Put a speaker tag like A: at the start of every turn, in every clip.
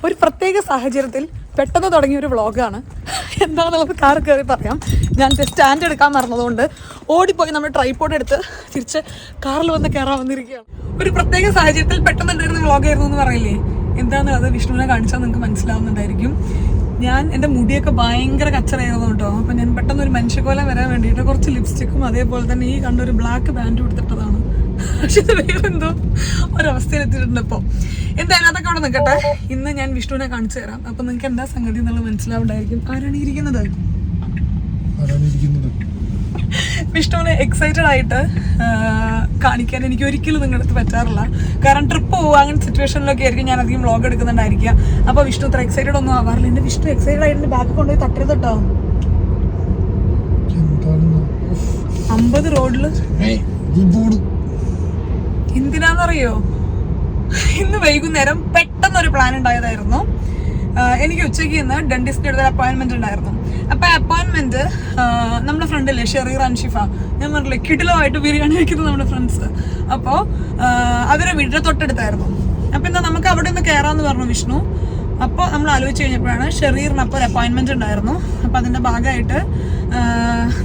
A: ഒരു പ്രത്യേക സാഹചര്യത്തിൽ പെട്ടെന്ന് തുടങ്ങിയ ഒരു വ്ളോഗാണ്. എന്താണെന്നുള്ളത് കാർ കയറി പറയാം. ഞാൻ സ്റ്റാൻഡ് എടുക്കാൻ മറന്നതുകൊണ്ട് ഓടിപ്പോയി നമ്മൾ ട്രൈപോഡ് എടുത്ത് തിരിച്ച് കാറിൽ വന്ന് കയറാൻ വന്നിരിക്കുകയാണ്. ഒരു പ്രത്യേക സാഹചര്യത്തിൽ പെട്ടെന്ന് ഉണ്ടായിരുന്ന വ്ളോഗായിരുന്നു എന്ന് പറയില്ലേ, എന്താണെന്ന് അത് വിഷ്ണുവിനെ കാണിച്ചാൽ നിങ്ങൾക്ക് മനസ്സിലാവുന്നുണ്ടായിരിക്കും. ഞാൻ എൻ്റെ മുടിയൊക്കെ ഭയങ്കര കച്ചറയായിരുന്നു കേട്ടോ. അപ്പം ഞാൻ പെട്ടെന്ന് ഒരു മനുഷ്യക്കോലം വരാൻ വേണ്ടിയിട്ട് കുറച്ച് ലിപ്സ്റ്റിക്കും അതേപോലെ തന്നെ ഈ കണ്ടൊരു ബ്ലാക്ക് ബാൻഡ് കൊടുത്തിട്ടതാണ്. പക്ഷെ ഇത് വേറെന്തോ ഒരവസ്ഥയിലെത്തിയിട്ടുണ്ട്. ഇപ്പോൾ എന്തായാലും അതൊക്കെ അവിടെ നിൽക്കട്ടെ. ഇന്ന് ഞാൻ വിഷ്ണുവിനെ കാണിച്ചു തരാം. അപ്പം നിങ്ങൾക്ക് എന്താ സംഗതി എന്നുള്ളത് മനസ്സിലാവുണ്ടായിരിക്കും. ആരാണ് ഇരിക്കുന്നത്? വിഷ്ണുവിനെ എക്സൈറ്റഡ് ആയിട്ട് കാണിക്കാൻ എനിക്ക് ഒരിക്കലും നിങ്ങളുടെ അടുത്ത് പറ്റാറില്ല. കാരണം ട്രിപ്പ് പോകുക അങ്ങനത്തെ സിറ്റുവേഷനിലൊക്കെ ആയിരിക്കും ഞാൻ അധികം വ്ളോഗ് എടുക്കുന്നുണ്ടായിരിക്കുക. അപ്പോൾ വിഷ്ണു ഇത്ര എക്സൈറ്റഡ് ഒന്നും ആവാറില്ല. എൻ്റെ വിഷ്ണു എക്സൈറ്റഡ് ആയിട്ട് ബാക്ക് കൊണ്ടുപോയി തട്ടരുത് കേട്ടോ. 50 റോഡില് എന്തിനാന്നറിയോ, ഇന്ന് വൈകുന്നേരം പെട്ടെന്നൊരു പ്ലാൻ ഉണ്ടായതായിരുന്നു. എനിക്ക് ഉച്ചയ്ക്ക് ഇന്ന് ഡെന്റിസ്റ്റിന്റെ അടുത്ത് അപ്പോയിന്റ്മെന്റ് ഉണ്ടായിരുന്നു. അപ്പൊ അപ്പോയിന്റ്മെന്റ് നമ്മുടെ ഫ്രണ്ടില്ലേ ഷെറീർ അൻഷിഫ, ഞാൻ പറഞ്ഞില്ലേ കിടിലമായിട്ട് ബിരിയാണി വയ്ക്കുന്നത് നമ്മുടെ ഫ്രണ്ട്സ്. അപ്പോൾ അവരെ വീടിന്റെ തൊട്ടടുത്തായിരുന്നു. അപ്പൊ എന്താ നമുക്ക് അവിടെ നിന്ന് കയറാന്ന് പറഞ്ഞു വിഷ്ണു. അപ്പോൾ നമ്മൾ ആലോചിച്ച് കഴിഞ്ഞപ്പോഴാണ് ഷെറീറിന് അപ്പോൾ ഒരു അപ്പോയിന്റ്മെന്റ് ഉണ്ടായിരുന്നു. അപ്പോൾ അതിന്റെ ഭാഗമായിട്ട്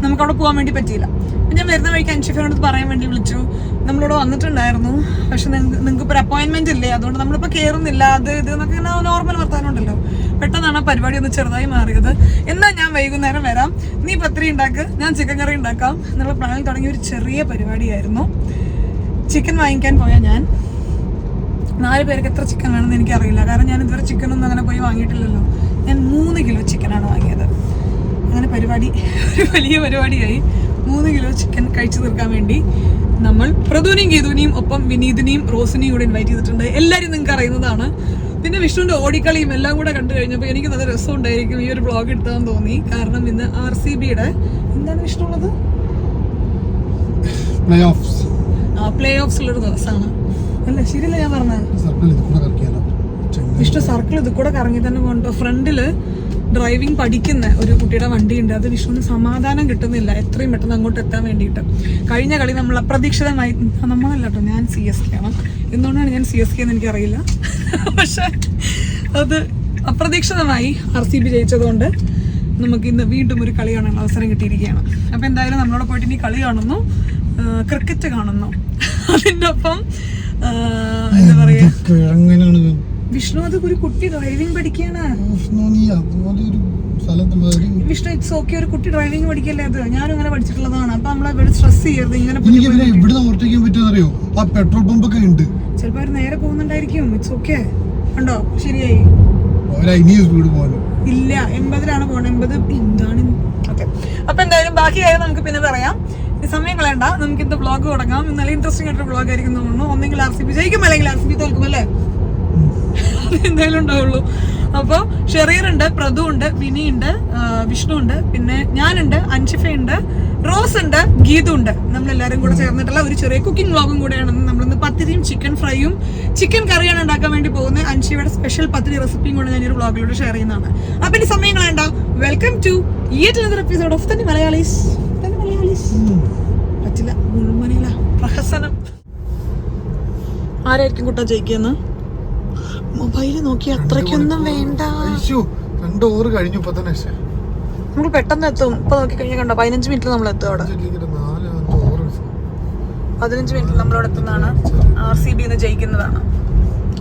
A: നമുക്കവിടെ പോകാൻ വേണ്ടി പറ്റിയില്ല. അപ്പം ഞാൻ വരുന്ന വഴിക്ക് അൻഷിഫിനോട് പറയാൻ വേണ്ടി വിളിച്ചു, നമ്മളിവിടെ വന്നിട്ടുണ്ടായിരുന്നു, പക്ഷെ നിങ്ങൾക്ക് ഇപ്പോൾ ഒരു അപ്പോയിന്റ്മെന്റ് ഇല്ലേ, അതുകൊണ്ട് നമ്മളിപ്പോൾ കയറുന്നില്ല, അത് ഇത് എന്നൊക്കെ നോർമൽ വർത്താനം ഉണ്ടല്ലോ. പെട്ടെന്നാണ് ആ പരിപാടി ഒന്ന് ചെറുതായി മാറിയത്. എന്നാൽ ഞാൻ വൈകുന്നേരം വരാം, നീ പത്തിരി ഉണ്ടാക്ക്, ഞാൻ ചിക്കൻ കറി ഉണ്ടാക്കാം എന്നുള്ള പ്ലാനിൽ തുടങ്ങിയ ഒരു ചെറിയ പരിപാടിയായിരുന്നു. ചിക്കൻ വാങ്ങിക്കാൻ പോയാൽ ഞാൻ 4 പേർക്ക് എത്ര ചിക്കൻ വേണമെന്ന് എനിക്കറിയില്ല. കാരണം ഞാൻ ഇതുവരെ ചിക്കനൊന്നും അങ്ങനെ പോയി വാങ്ങിയിട്ടില്ലല്ലോ. ഞാൻ 3 കിലോ ചിക്കനാണ് വാങ്ങിയത്. അങ്ങനെ പരിപാടി ഒരു വലിയ പരിപാടിയായി. 3 കിലോ ചിക്കൻ കഴിച്ചു തീർക്കാൻ വേണ്ടി നമ്മൾ പ്രദുവിനെയും ഗീതുവിനെയും ഒപ്പം വിനീതിനെയും റോസിനെയും കൂടെ ഇൻവൈറ്റ് ചെയ്തിട്ടുണ്ട്. എല്ലാവരും നിങ്ങൾക്ക് അറിയുന്നതാണ്. പിന്നെ വിഷ്ണുവിൻ്റെ ഓടിക്കളിയും എല്ലാം കൂടെ കണ്ടു കഴിഞ്ഞപ്പോൾ എനിക്ക് നല്ല രസം ഉണ്ടായിരിക്കും ഈ ഒരു വ്ളോഗ് എടുത്താന്ന് തോന്നി. കാരണം ഇന്ന് RCBയുടെ എന്താണ് വിഷ്ണു ഉള്ളത്, പ്ലേ ഓഫ്സ് ഉള്ളൊരു ദിവസമാണ് അല്ലേ? ശരിയല്ല ഞാൻ പറഞ്ഞത്? വിഷ്ണു സർക്കിൾ ഇത് കൂടെ കറങ്ങി തന്നെ പോകണ്ടോ. ഫ്രണ്ടില് ഡ്രൈവിംഗ് പഠിക്കുന്ന ഒരു കുട്ടിയുടെ വണ്ടിയുണ്ട്. അത് വിഷ്ണുവിന് സമാധാനം കിട്ടുന്നില്ല എത്രയും പെട്ടെന്ന് അങ്ങോട്ട് എത്താൻ വേണ്ടിയിട്ട്. കഴിഞ്ഞ കളി നമ്മൾ അപ്രതീക്ഷിതമായി, നമ്മളല്ല കേട്ടോ, ഞാൻ CSK ആണ്. എന്തുകൊണ്ടാണ് ഞാൻ CSK എന്ന് എനിക്കറിയില്ല. പക്ഷെ അത് അപ്രതീക്ഷിതമായി RCB ജയിച്ചതുകൊണ്ട് നമുക്ക് ഇന്ന് വീണ്ടും ഒരു കളി കാണാൻ അവസരം കിട്ടിയിരിക്കുകയാണ്. അപ്പം എന്തായാലും നമ്മളോട് പോയിട്ട് ഇനി കളി കാണുന്നു, ക്രിക്കറ്റ് കാണുന്നു, അതിൻ്റെ ഒപ്പം എന്താ പറയാ, വിഷ്ണു അത് ഒരു കുട്ടി ഡ്രൈവിംഗ് പഠിക്കാണ്. വിഷ്ണു ഇറ്റ്സ് ഓക്കെ, ഒരു കുട്ടി ഡ്രൈവിംഗ് പഠിക്കല്ലേ അത്. ഞാനും അങ്ങനെ പഠിച്ചിട്ടുള്ളതാണ്. അപ്പൊ നമ്മളെ സ്ട്രെസ് ചെയ്യരുത്. ഇങ്ങനെ
B: പെട്രോൾ പമ്പ് ഒക്കെ ഉണ്ട്,
A: ചിലപ്പോ അവർ നേരെ പോകുന്നുണ്ടായിരിക്കും. It's okay. കണ്ടോ ശരിയായി ഇല്ല, 80-ലാണ് പോകണം. 80 എന്താണ്? ഓക്കെ, അപ്പൊ എന്തായാലും ബാക്കി കാര്യം നമുക്ക് പിന്നെ പറയാം. സമയം കളയണ്ട, നമുക്ക് ഇന്ന് വ്ളോഗ് തുടങ്ങാം. നല്ല ഇൻട്രസ്റ്റിംഗ് ആയിട്ടൊരു വ്ളോഗ് ആയിരിക്കും തോന്നുന്നു. ഒന്നെങ്കിൽ RCB ജയിക്കും, അല്ലെങ്കിൽ RCB തോൽക്കും അല്ലേ? എന്തായാലും ഉണ്ടാവുള്ളൂ. അപ്പോൾ ഷെറീറുണ്ട്, പ്രദു ഉണ്ട്, വിനി ഉണ്ട്, വിഷ്ണു ഉണ്ട്, പിന്നെ ഞാനുണ്ട്, അൻഷിഫയുണ്ട്, റോസ് ഉണ്ട്, ഗീതു ഉണ്ട്. നമ്മളെല്ലാവരും കൂടെ ചേർന്നിട്ടുള്ള ഒരു ചെറിയ കുക്കിംഗ് വ്ളോഗും കൂടെയാണ്. നമ്മളിന്ന് പത്തിരിയും ചിക്കൻ ഫ്രൈയും ചിക്കൻ കറിയാണ് ഉണ്ടാക്കാൻ വേണ്ടി പോകുന്നത്. അൻഷിയുടെ സ്പെഷ്യൽ പത്തിരി റെസിപ്പിയും കൂടെ ഞാൻ ഒരു വ്ളോഗിലൂടെ ഷെയർ ചെയ്യുന്നതാണ്. അപ്പൊ ഇനി സമയം കളയണ്ട, welcome to yet another episode of തന്നെ മലയാളീസ്. പറ്റില്ല, മുഴുവനില്ല പ്രഹസനം. ആരായിരിക്കും കുട്ടാ ജയിക്കുന്ന? മൊബൈല് നോക്കി അത്രയ്ക്കൊന്നും വേണ്ട.
B: 2 ഓവർ കഴിഞ്ഞു.
A: നമ്മൾ പെട്ടെന്ന് എത്തും. ഇപ്പൊ നോക്കി കഴിഞ്ഞാൽ കണ്ടോ 15 മിനിറ്റിൽ നമ്മൾ എത്തും അവിടെ. 15 മിനിറ്റിൽ നമ്മളവിടെ എത്തുന്നതാണ്. RCB ഇന്ന് ജയിക്കുന്നതാണ്.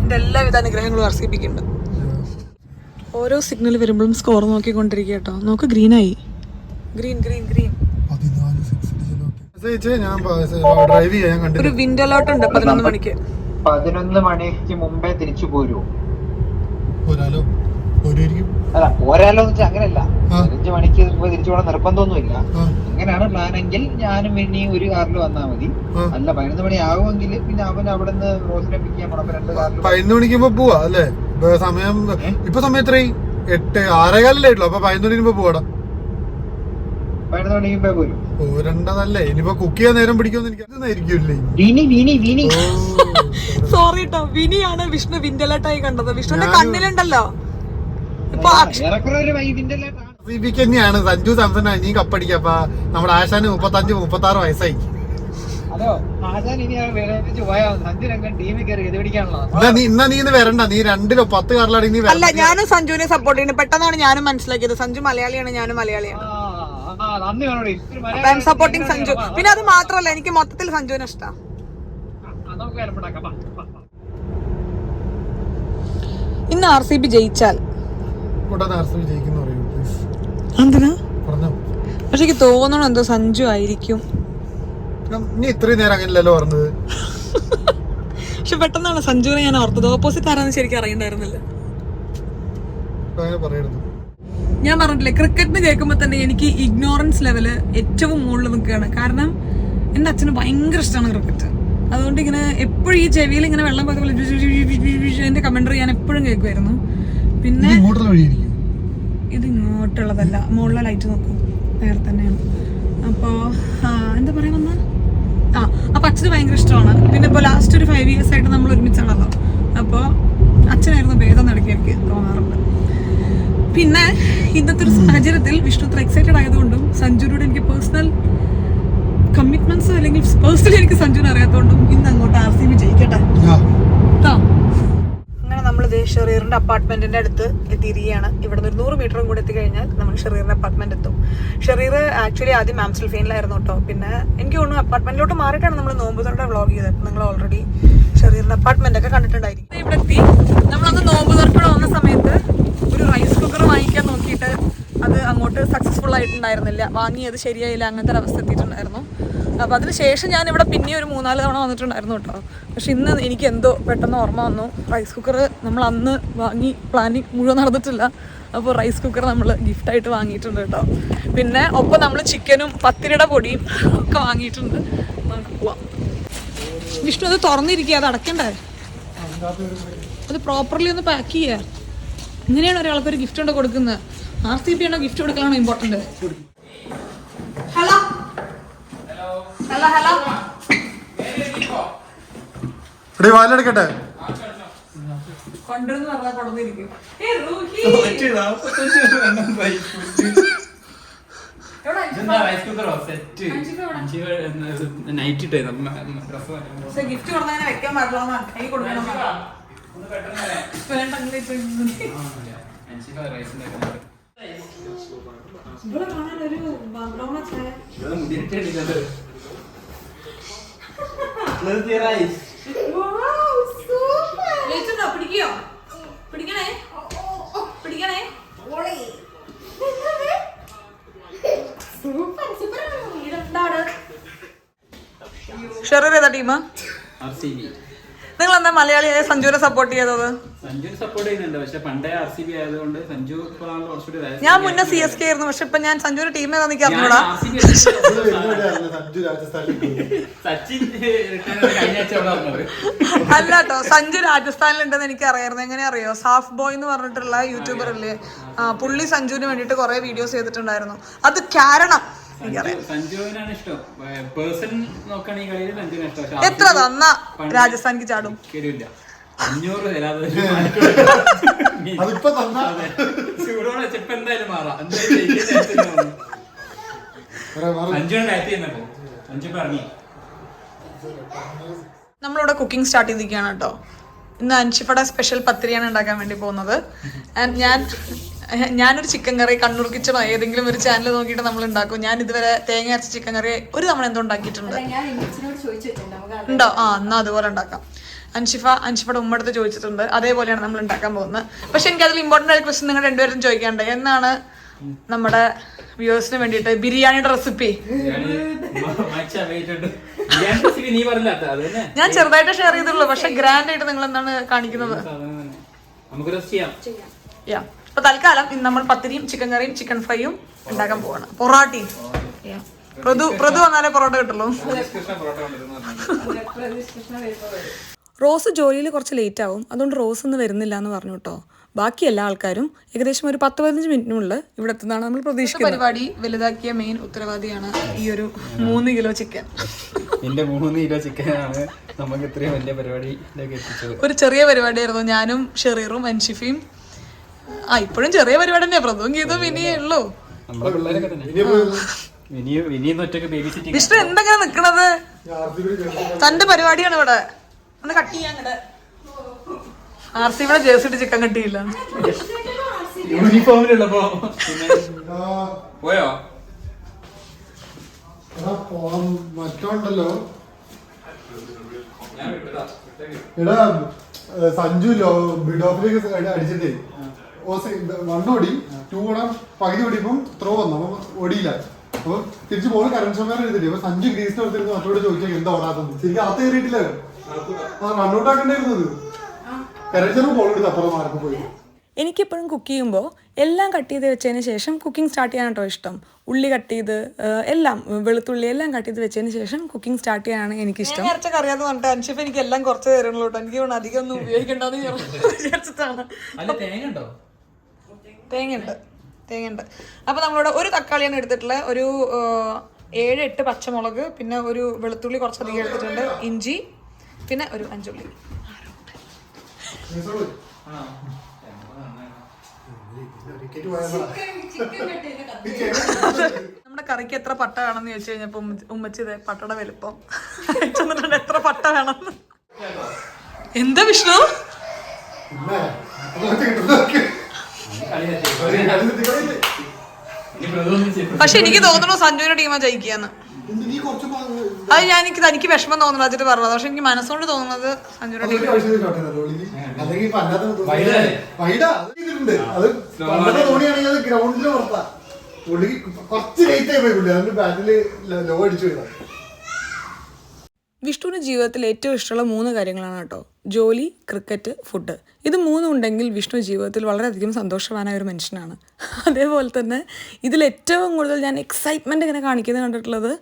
A: എന്റെ എല്ലാവിധ അനുഗ്രഹങ്ങളും RCBക്ക് ഉണ്ട്. ഓരോ സിഗ്നൽ വരുമ്പോഴും സ്കോർ നോക്കിക്കൊണ്ടിരിക്കുക കേട്ടോ. നോക്ക്, ഗ്രീനായി. Green green green. ഒരു വിൻഡ് അലേർട്ട് ഉണ്ട് 11 മണിക്ക്.
C: 11 മണിക്ക് മുമ്പേ തിരിച്ചു പോരൂ.
B: പോരാലോ
C: എന്ന് വെച്ചാൽ അങ്ങനെയല്ല, 15 മണിക്ക് തിരിച്ചു പോകണം നിർബന്ധമൊന്നുമില്ല. അങ്ങനെയാണ് പ്ലാനെങ്കിൽ ഞാനും ഇനി ഒരു കാറിൽ വന്നാൽ മതി. അല്ല 11 മണി ആകുമെങ്കിൽ പിന്നെ അവൻ അവിടെ നിന്ന് റോസിനെ പിക്ക് ചെയ്യാൻ പോണം. 2 കാറിൽ
B: 11 മണിക്ക് പോവാ അല്ലേ? സമയം ഇപ്പൊ സമയം എത്രയായി? 8, 6:15 അപ്പൊ 11 മണിക്ക് പോവാടാ.
C: 11 മണിക്ക് മുമ്പേ പോരും.
B: പോരണ്ടതല്ലേ? ഇനിയിപ്പോ കുക്ക് ചെയ്യാൻ നേരം പിടിക്കുമെന്ന് എനിക്കറിയില്ലേ.
A: സോറി കേട്ടോ, വിനിയാണ് വിഷ്ണു വിൻഡ് അലേർട്ടായി കണ്ടത്. വിഷ്ണുവിന്റെ കണ്ണിലുണ്ടല്ലോ ഇപ്പൊ
B: തന്നെയാണ്. സഞ്ജു സാംസൺ ഇനി കപ്പടിക്കുക. അപ്പൊ നമ്മുടെ ആശാന് 35-36 വയസ്സായി.
C: ഹലോ ആശാൻ ഇനി വിളയിപ്പിച്ച് പോയാ സഞ്ജുരംഗം ടീമിൽ കയറി ഇത് പിടിക്കാനുള്ളതാ.
B: നീ ഇന്ന് വരണ്ട, നീ 2 10 കാറിലാണെങ്കിൽ നീ
A: അല്ല, ഞാനും സഞ്ജുവിനെ സപ്പോർട്ട് ചെയ്യുന്നു. പെട്ടെന്നാണ് ഞാനും മനസ്സിലാക്കിയത് സഞ്ജു മലയാളിയാണ്, ഞാനും മലയാളിയാണ്.
C: നന്ദി വേണോടി.
A: സപ്പോർട്ടിങ് സഞ്ജു. പിന്നെ അത് മാത്രമല്ല, എനിക്ക് മൊത്തത്തിൽ സഞ്ജുവിനെ ഇഷ്ടം.
C: നമുക്ക് വരപ്പെടാക്കാം.
A: ഇന്ന് RCB ജയിച്ചാൽ എന്തിനാ? പക്ഷെ എനിക്ക് തോന്നണം എന്തോ സഞ്ജു ആയിരിക്കും.
B: നീ ഇത്രയും നേരം അങ്ങനെയല്ലോ പറഞ്ഞത്.
A: പക്ഷെ പെട്ടെന്നാണ് സഞ്ജുവിനെ ഞാൻ ഓർത്തത്. ഓപ്പോസിറ്റ് ആരാന്ന് ശരിക്കും അറിയണ്ടായിരുന്നില്ല. ഞാൻ പറഞ്ഞിട്ടില്ലേ, ക്രിക്കറ്റിന് കേൾക്കുമ്പോൾ തന്നെ എനിക്ക് ഇഗ്നോറൻസ് ലെവല് ഏറ്റവും മുകളിൽ നിൽക്കുകയാണ്. കാരണം എൻ്റെ അച്ഛന് ഭയങ്കര ഇഷ്ടമാണ് ക്രിക്കറ്റ്. അതുകൊണ്ട് ഇങ്ങനെ എപ്പോഴും ഈ ചെവിയിൽ ഇങ്ങനെ വെള്ളം പോയത് പോലെ എൻ്റെ കമന്ററി ഞാൻ എപ്പോഴും കേൾക്കുമായിരുന്നു. പിന്നെ ഇത് ഇങ്ങോട്ടുള്ളതല്ല, മുകളിലെ ലൈറ്റ് നോക്കും, വേറെ തന്നെയാണ്. അപ്പോൾ എന്താ പറയാ വന്ന അപ്പൊ അച്ഛന് ഭയങ്കര ഇഷ്ടമാണ്. പിന്നെ ഇപ്പോൾ ലാസ്റ്റ് ഒരു 5 years ആയിട്ട് നമ്മൾ ഒരുമിച്ചാണല്ലോ. അപ്പോൾ അച്ഛനായിരുന്നു ഭേദം നടക്കി എനിക്ക് തോന്നാറുണ്ട്. പിന്നെ ഇന്നത്തെ ഒരു സാഹചര്യത്തിൽ വിഷ്ണു ഇത്ര എക്സൈറ്റഡ് ആയതുകൊണ്ടും സഞ്ജുവിനോട് എനിക്ക് പേഴ്സണൽ കമ്മിറ്റ്മെന്റ്സ് അല്ലെങ്കിൽ പേഴ്സണലി എനിക്ക് സഞ്ജുവിനെ അറിയാത്തതുകൊണ്ടും ഇന്ന് അങ്ങോട്ട് RCB ജയിക്കട്ടെ കേട്ടോ. അങ്ങനെ നമ്മൾ ഷെറീറിന്റെ അപ്പാർട്ട്മെന്റിന്റെ അടുത്ത് എത്തിയിരിക്കുകയാണ്. ഇവിടെ നിന്ന് 100 മീറ്ററും കൂടെ എത്തിക്കഴിഞ്ഞാൽ നമ്മൾ ഷെറീറിന്റെ അപ്പാർട്ട്മെന്റ് എത്തും. ഷെറീർ ആക്ച്വലി ആദ്യം ആംസ്റ്റൽഫെയിനിലായിരുന്നു കേട്ടോ. പിന്നെ എനിക്ക് തോന്നുന്നു അപ്പാർട്ട്മെന്റിലോട്ട് മാറിയിട്ടാണ് നമ്മൾ നോമ്പുതുറയുടെ വ്ളോഗ് ചെയ്തത്. നിങ്ങൾ ഓൾറെഡി ഷെറീറിന്റെ അപ്പാർട്ട്മെന്റ് ഒക്കെ കണ്ടിട്ടുണ്ടായിരിക്കും. ഇവിടെ എത്തി. നമ്മളന്ന് നോമ്പുതുറക്കോടെ വന്ന സമയത്ത് ഒരു റൈസ് കുക്കർ വാങ്ങിക്കാൻ നോക്കിയിട്ട് അത് അങ്ങോട്ട് സക്സസ്ഫുൾ ആയിട്ടുണ്ടായിരുന്നില്ല. വാങ്ങിയത് ശരിയായില്ല, അങ്ങനത്തെ ഒരു അവസ്ഥ എത്തിയിട്ടുണ്ടായിരുന്നു. അപ്പോൾ അതിന് ശേഷം ഞാൻ ഇവിടെ പിന്നെ ഒരു 3-4 തവണ വന്നിട്ടുണ്ടായിരുന്നു കേട്ടോ. പക്ഷെ ഇന്ന് എനിക്ക് എന്തോ പെട്ടെന്ന് ഓർമ്മ വന്നു, റൈസ് കുക്കർ നമ്മൾ അന്ന് വാങ്ങി പ്ലാനിങ് മുഴുവൻ നടന്നിട്ടില്ല. അപ്പോൾ റൈസ് കുക്കർ നമ്മൾ ഗിഫ്റ്റായിട്ട് വാങ്ങിയിട്ടുണ്ട് കേട്ടോ. പിന്നെ ഒപ്പം നമ്മൾ ചിക്കനും പത്തിരിയുടെ പൊടിയും ഒക്കെ വാങ്ങിയിട്ടുണ്ട്. നമുക്ക് പോവാം. വിഷ്ണു അത് തുറന്നിരിക്കുക, അത് അടയ്ക്കണ്ടേ? അത് പ്രോപ്പർലി ഒന്ന് പാക്ക് ചെയ്യുക. ഇങ്ങനെയാണ് ഒരാൾക്കൊരു ഗിഫ്റ്റ് കൊണ്ട് കൊടുക്കുന്നത്. RCB ആണോ ഗിഫ്റ്റ് കൊടുക്കലാണോ ഇമ്പോർട്ടന്റ്? ഹലോ ഹലോ ഹലോ
B: വാലെടുക്കട്ടെ.
A: കൊണ്ടുവന്ന് പറഞ്ഞാൽ കൊണ്ടുവന്നിരിക്കും. ഗിഫ്റ്റ് കൊടുത്തങ്ങനെ വെക്കാൻ പാടില്ല, കൈ കൊടുക്കണം. ഇവിടെ കാണാൻ ഒരു പിടിക്കോ? പിടിക്കണേ പിടിക്കണേ. ഷെറീർ ഏതാ ടീമാ? നിങ്ങൾ എന്താ മലയാളിയായ സഞ്ജുവിനെ സപ്പോർട്ട് ചെയ്തത്?
D: സഞ്ജു സപ്പോർട്ട് ചെയ്യുന്നുണ്ട്, പക്ഷെ പണ്ടേ RCB ആയതുകൊണ്ട് സഞ്ജു
A: ഞാൻ മുന്നേ CSK ആയിരുന്നു. പക്ഷെ ഇപ്പൊ ഞാൻ സഞ്ജുവിന്റെ ടീം ഏതാന്ന് എനിക്ക് അറിഞ്ഞൂടാ. അല്ല കേട്ടോ, സഞ്ജു രാജസ്ഥാനിലുണ്ടെന്ന് എനിക്ക് അറിയായിരുന്നു. എങ്ങനെ അറിയോ? സാഫ് ബോയ് എന്ന് പറഞ്ഞിട്ടുള്ള യൂട്യൂബർ അല്ലേ, പുള്ളി സഞ്ജുവിന് വേണ്ടിട്ട് കുറെ വീഡിയോസ് ചെയ്തിട്ടുണ്ടായിരുന്നു. അത് കാരണം
D: സഞ്ജുവിനാണ് ഇഷ്ടം. പേഴ്സൺ നോക്കുകയാണെങ്കിൽ കളിയിൽ സഞ്ജുവിനാണ് ഇഷ്ടം.
A: എത്ര തന്നാ രാജസ്ഥാനിക്ക് ചാടും?
D: 500 ചൂടോടെ വെച്ചപ്പോ എന്തായാലും മാറാം. സഞ്ജുവിനെ ബാറ്റ് ചെയ്യുന്നപ്പോ സഞ്ജു പറഞ്ഞു.
A: നമ്മളിവിടെ കുക്കിംഗ് സ്റ്റാർട്ട് ചെയ്തിരിക്കുകയാണ് കേട്ടോ. ഇന്ന് അൻഷിഫയുടെ സ്പെഷ്യൽ പത്തിരിയാണ് ഉണ്ടാക്കാൻ വേണ്ടി പോകുന്നത്. ഞാനൊരു ചിക്കൻ കറി കണ്ണൂർ കിച്ചണോ ഏതെങ്കിലും ഒരു ചാനൽ നോക്കിയിട്ട് നമ്മൾ ഉണ്ടാക്കും. ഞാൻ ഇതുവരെ തേങ്ങ അരച്ച ചിക്കൻ കറി ഒരു തവണ എന്തോ ഉണ്ടാക്കിയിട്ടുണ്ട്. ഉണ്ടോ? എന്നാ അതുപോലെ ഉണ്ടാക്കാം. അൻഷിഫയുടെ ഉമ്മടുത്ത് ചോദിച്ചിട്ടുണ്ട്, അതേപോലെയാണ് നമ്മൾ ഉണ്ടാക്കാൻ പോകുന്നത്. പക്ഷെ എനിക്ക് അതിൽ ഇമ്പോർട്ടൻ്റ് ആയ ക്വസ്റ്റ്യൻ നിങ്ങൾ രണ്ടുപേരും ചോദിക്കാണ്ട്, എന്നാണ് നമ്മുടെ വ്യൂവേഴ്സിന് വേണ്ടിയിട്ട് ബിരിയാണിയുടെ റെസിപ്പി? ഞാൻ ചെറുതായിട്ട് ഷെയർ ചെയ്തുള്ളൂ, പക്ഷെ ഗ്രാൻഡ് ആയിട്ട് നിങ്ങൾ എന്താണ് കാണിക്കുന്നത്? അപ്പൊ തൽക്കാലം ഇന്ന് നമ്മൾ പത്തിരിയും ചിക്കൻ കറിയും ചിക്കൻ ഫ്രൈയും ഉണ്ടാക്കാൻ പോവാണ്. പൊറാട്ടയും പ്രതു വന്നാലേ പൊറോട്ട കിട്ടുള്ളൂ. റോസ് ജോലിയിൽ കുറച്ച് ലേറ്റ് ആവും, അതുകൊണ്ട് റോസ് ഒന്നും വരുന്നില്ല എന്ന് പറഞ്ഞു കേട്ടോ. ബാക്കി എല്ലാ ആൾക്കാരും ഏകദേശം ഒരു 10-15 മിനിറ്റിനുള്ളിൽ ഇവിടെ എത്തുന്നതാണ് നമ്മൾ പ്രതീക്ഷിക്കുന്നത്. പരിപാടി വലുതാക്കിയ മെയിൻ ഉത്തരവാദിയാണ് ഈ ഒരു 3 കിലോ ചിക്കൻ.
D: എന്റെ 3 കിലോ ചിക്കനാണ് നമുക്ക് ഇത്രയും വലിയ പരിപാടിയിലേക്ക് എത്തിച്ചത്.
A: ഒരു ചെറിയ പരിപാടിയായിരുന്നു. ഞാനും ഷെറീറും അൻഷിഫയും. ഇപ്പോഴും ചെറിയ പരിപാടി തന്നെയാ. പ്രതുവും ഗീതവും ഇനിയേ ഉള്ളൂ.
D: നമ്മുടെ പിള്ളേരൊക്കെ തന്നെ. വിഷ്ണു
A: എന്തെങ്കിലും നിക്കണത്? തന്റെ പരിപാടിയാണ് ഇവിടെ. ഒന്ന് കട്ട് ചെയ്യാൻ RCB ജേഴ്സി ഇട്ട് ചിക്കൻ കട്ടിയില്ല.
D: യൂണിഫോമിലുള്ളപ്പോ പോയോ
B: മറ്റോണ്ടല്ലോ എടാ സഞ്ജു മിഡ് ഓഫിലേക്ക് അടിച്ചിട്ടേ 1 ഓടി 2 ഓടാൻ പകുതി ഓടിയപ്പം ത്രോ വന്നു. അപ്പം ഓടിയില്ല. അപ്പൊ തിരിച്ച് ബോൾ കരൺശോമാരെ എടുത്തിട്ട് അപ്പൊ സഞ്ജു ഗ്രീസിൽ എടുത്തിരുന്നു മറ്റോട് ചോദിച്ചാൽ എന്താ ഓടാത്തത്. ശരിക്കും അകത്ത് കയറിയിട്ടില്ല. റണ്ണൗട്ട് ആക്കണ്ടായിരുന്നത്. കരൺശോമ ബോൾ എടുത്ത് അപ്പുറം മാർക്ക് പോയി.
A: എനിക്കെപ്പോഴും കുക്ക് ചെയ്യുമ്പോൾ എല്ലാം കട്ട് ചെയ്ത് വെച്ചതിന് ശേഷം കുക്കിംഗ് സ്റ്റാർട്ട് ചെയ്യാനാട്ടോ ഇഷ്ടം. ഉള്ളി കട്ട് ചെയ്ത് എല്ലാം വെളുത്തുള്ളി എല്ലാം കട്ട് ചെയ്ത് വെച്ചതിന് ശേഷം കുക്കിംഗ് സ്റ്റാർട്ട് ചെയ്യാനാണ് എനിക്കിഷ്ടം. നേരത്തെ അറിയാതെ പറഞ്ഞിട്ട് അൻഷിഫ് എനിക്ക് എല്ലാം കുറച്ച് തരുള്ളൂ കേട്ടോ. എനിക്ക് അധികം ഒന്നും ഉപയോഗിക്കണ്ടെന്ന് വിചാരിച്ചിട്ടാണ്. തേങ്ങയുണ്ട്. അപ്പോൾ നമ്മളിവിടെ ഒരു തക്കാളിയാണ് എടുത്തിട്ടുള്ളത്. ഒരു 7-8 പച്ചമുളക്, പിന്നെ ഒരു വെളുത്തുള്ളി കുറച്ചധികം എടുത്തിട്ടുണ്ട്, ഇഞ്ചി, പിന്നെ ഒരു 5 ഉള്ളി. നമ്മുടെ കറിക്ക് എത്ര പട്ട വേണമെന്ന് ചോദിച്ചു കഴിഞ്ഞപ്പോ ഉമ്മച്ചി പട്ടയുടെ വലുപ്പം ചെന്നിട്ടുണ്ട്. എത്ര പട്ട വേണമെന്ന്. എന്താ വിഷ്ണു? പക്ഷെ എനിക്ക് തോന്നുന്നു സഞ്ജുവിന്റെ ടീമാ ജയിക്കാന്ന്. അത് എനിക്ക് വിഷമം തോന്നുന്നു വെച്ചിട്ട് പറഞ്ഞത്. പക്ഷെ എനിക്ക് മനസ്സുകൊണ്ട് തോന്നുന്നത് സഞ്ജുവിന്റെ ടീം. വിഷ്ണുവിന് ജീവിതത്തിൽ ഏറ്റവും ഇഷ്ടമുള്ള 3 കാര്യങ്ങളാണ് കേട്ടോ. ജോലി, ക്രിക്കറ്റ്, ഫുഡ്. ഇത് 3 ഉണ്ടെങ്കിൽ വിഷ്ണു ജീവിതത്തിൽ വളരെയധികം സന്തോഷവാനായ ഒരു മനുഷ്യനാണ്. അതേപോലെ തന്നെ ഇതിൽ ഏറ്റവും കൂടുതൽ ഞാൻ എക്സൈറ്റ്മെൻറ്റ് ഇങ്ങനെ കാണിക്കുന്നത് കണ്ടിട്ടുള്ളത്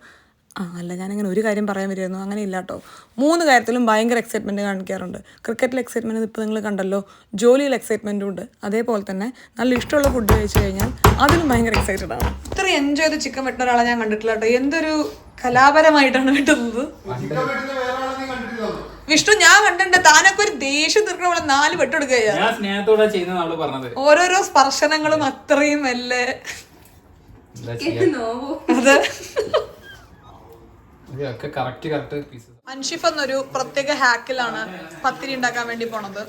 A: ഞാനങ്ങനെ ഒരു കാര്യം പറയാൻ വരുമായിരുന്നു. അങ്ങനെ ഇല്ല കേട്ടോ. 3 കാര്യത്തിലും ഭയങ്കര എക്സൈറ്റ്മെൻറ്റ് കാണിക്കാറുണ്ട്. ക്രിക്കറ്റിൽ എക്സൈറ്റ്മെൻറ്റ് ഇപ്പോൾ നിങ്ങൾ കണ്ടല്ലോ. ജോലിയിൽ എക്സൈറ്റ്മെൻറ്റും ഉണ്ട്. അതേപോലെ തന്നെ നല്ല ഇഷ്ടമുള്ള ഫുഡ് കഴിച്ചു കഴിഞ്ഞാൽ അതിലും ഭയങ്കര എക്സൈറ്റഡ് ആണ്. ഇത്ര എൻജോയ് ചെയ്ത് ചിക്കൻ വെട്ടുന്ന ഒരാളെ ഞാൻ കണ്ടിട്ടില്ല കേട്ടോ. എന്തൊരു കലാപരമായിട്ടാണ് വെട്ടുന്നത്. വിഷ്ണു ഞാൻ കണ്ടിട്ടുണ്ട് താനൊക്കെ ഒരു ദേഷ്യം തീർക്കണ പോലെ 4 വെട്ടെടുക്കുകയാണ്. ഓരോരോ സ്പർശനങ്ങളും അത്രയും മെല്ലെ. അതെ. അൻഷിഫ് എന്നൊരു പ്രത്യേക ഹാക്കിലാണ് പത്തിരി ഉണ്ടാക്കാൻ വേണ്ടി പോണത്.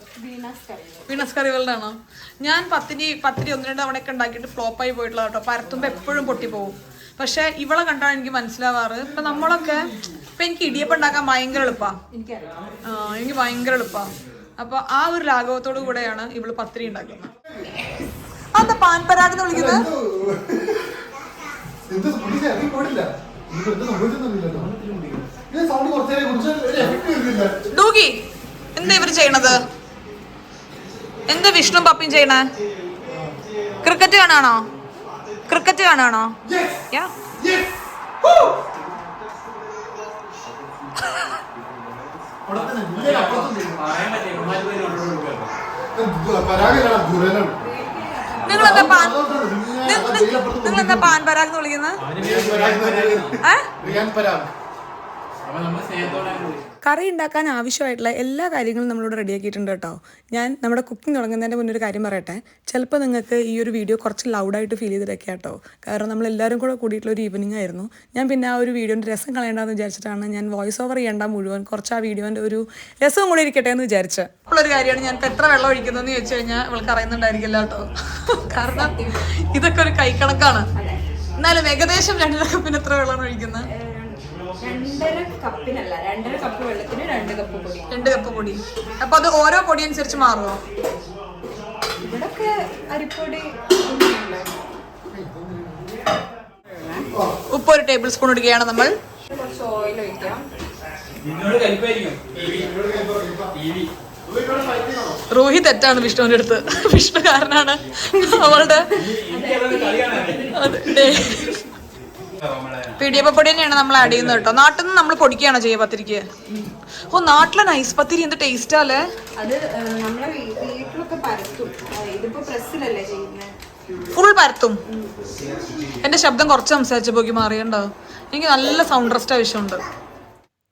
A: വീണസ് കറികളുടെ ആണോ? ഞാൻ പത്തിരി 1-2 തവണയൊക്കെ ഉണ്ടാക്കിയിട്ട് ഫ്ലോപ്പായി പോയിട്ടുള്ള കേട്ടോ. പരത്തുമ്പോൾ എപ്പോഴും പൊട്ടിപ്പോവും. പക്ഷെ ഇവളെ കണ്ടാണ് എനിക്ക് മനസ്സിലാവാറ്. ഇപ്പൊ നമ്മളൊക്കെ എനിക്ക് ഇടിയപ്പം ഉണ്ടാക്കാൻ ഭയങ്കര എളുപ്പമാണ്. എനിക്ക് ഭയങ്കര എളുപ്പമാണ്. അപ്പൊ ആ ഒരു ലാഘവത്തോടു കൂടെയാണ് ഇവള് പത്തിരി ഉണ്ടാക്കുന്നത്. അതെന്താ പാൻപരാഗ് എന്ന് വിളിക്കുന്നത്? ഡൂഗി എന്താ ഇവര് ചെയ്യണത്? എന്താ വിഷ്ണു പപ്പിയും ചെയ്യണേ? ക്രിക്കറ്റ് കാണാണോ? നിങ്ങളെന്താ പാൻപരാഗ് എന്ന് വിളിക്കുന്നത്? കറി ഉണ്ടാക്കാൻ ആവശ്യമായിട്ടുള്ള എല്ലാ കാര്യങ്ങളും നമ്മളിവിടെ റെഡിയാക്കിയിട്ടുണ്ട് കേട്ടോ. ഞാൻ നമ്മുടെ കുക്കിംഗ് തുടങ്ങുന്നതിൻ്റെ മുന്നേ ഒരു കാര്യം പറയട്ടെ. ചിലപ്പോൾ നിങ്ങൾക്ക് ഈ ഒരു വീഡിയോ കുറച്ച് ലൗഡായിട്ട് ഫീൽ ചെയ്തിട്ടൊക്കെ കേട്ടോ. കാരണം നമ്മളെല്ലാവരും കൂടെ കൂടിയിട്ടുള്ള ഒരു ഈവനിങ് ആയിരുന്നു. ഞാൻ പിന്നെ ആ ഒരു വീഡിയോൻ്റെ രസം കളയേണ്ടെന്ന് വിചാരിച്ചിട്ടാണ് ഞാൻ വോയിസ് ഓവർ ചെയ്യേണ്ട മുഴുവൻ കുറച്ച് ആ വീഡിയോൻ്റെ ഒരു രസവും കൂടി ഇരിക്കട്ടെ എന്ന് വിചാരിച്ച്. ഉള്ളൊരു കാര്യമാണ് ഞാൻ എത്ര വെള്ളം ഒഴിക്കുന്നതെന്ന് ചോദിച്ചു കഴിഞ്ഞാൽ ഇവൾക്ക് അറിയുന്നുണ്ടായിരിക്കില്ല കേട്ടോ. കാരണം ഇതൊക്കെ ഒരു കൈക്കണക്കാണ്. എന്നാലും ഏകദേശം 2 കപ്പിന് എത്ര വെള്ളമാണ് ഒഴിക്കുന്നത്?
E: 2.5 കപ്പിനല്ല, 2.5 കപ്പ് വെള്ളത്തിന് 2 കപ്പ് പൊടി.
A: 2 കപ്പ് പൊടി. അപ്പൊ അത് ഓരോ പൊടി അനുസരിച്ച് മാറുമോ?
E: ഇവിടൊക്കെ അരിപ്പൊടി.
A: ഉപ്പ് 1 ടേബിൾ സ്പൂൺ ഇടുകയാണ് നമ്മൾ.
E: കുറച്ച് ഓയിൽ ഒഴിക്കാം.
A: റൂഹി തെറ്റാണ് വിഷ്ണുവിന്റെ അടുത്ത്. വിഷ്ണുകാരനാണ് അവളുടെ. പിടിയപ്പൊടി തന്നെയാണ് നമ്മൾ ആഡ് ചെയ്യുന്നത് കേട്ടോ. നാട്ടിൽ നിന്ന് നമ്മൾ പൊടിക്കുകയാണോ ചെയ്യുക പത്തിരിക്ക്? നാട്ടിലെ നൈസ് പത്തിരി എന്ത് ടേസ്റ്റാ അല്ലേ?
E: അത് നമ്മളെ വീട്ടിലൊക്കെ പരത്തും. ഇതിപ്പോ പ്രസ്സിലല്ലേ ചെയ്യുന്നത്.
A: ഫുൾ പരത്തും. എന്റെ ശബ്ദം കുറച്ച് സംസാരിച്ചപ്പോക്കി മാറിയണ്ടോ? എനിക്ക് നല്ല സൗണ്ട് റെസ്റ്റ് ആവശ്യമുണ്ട്.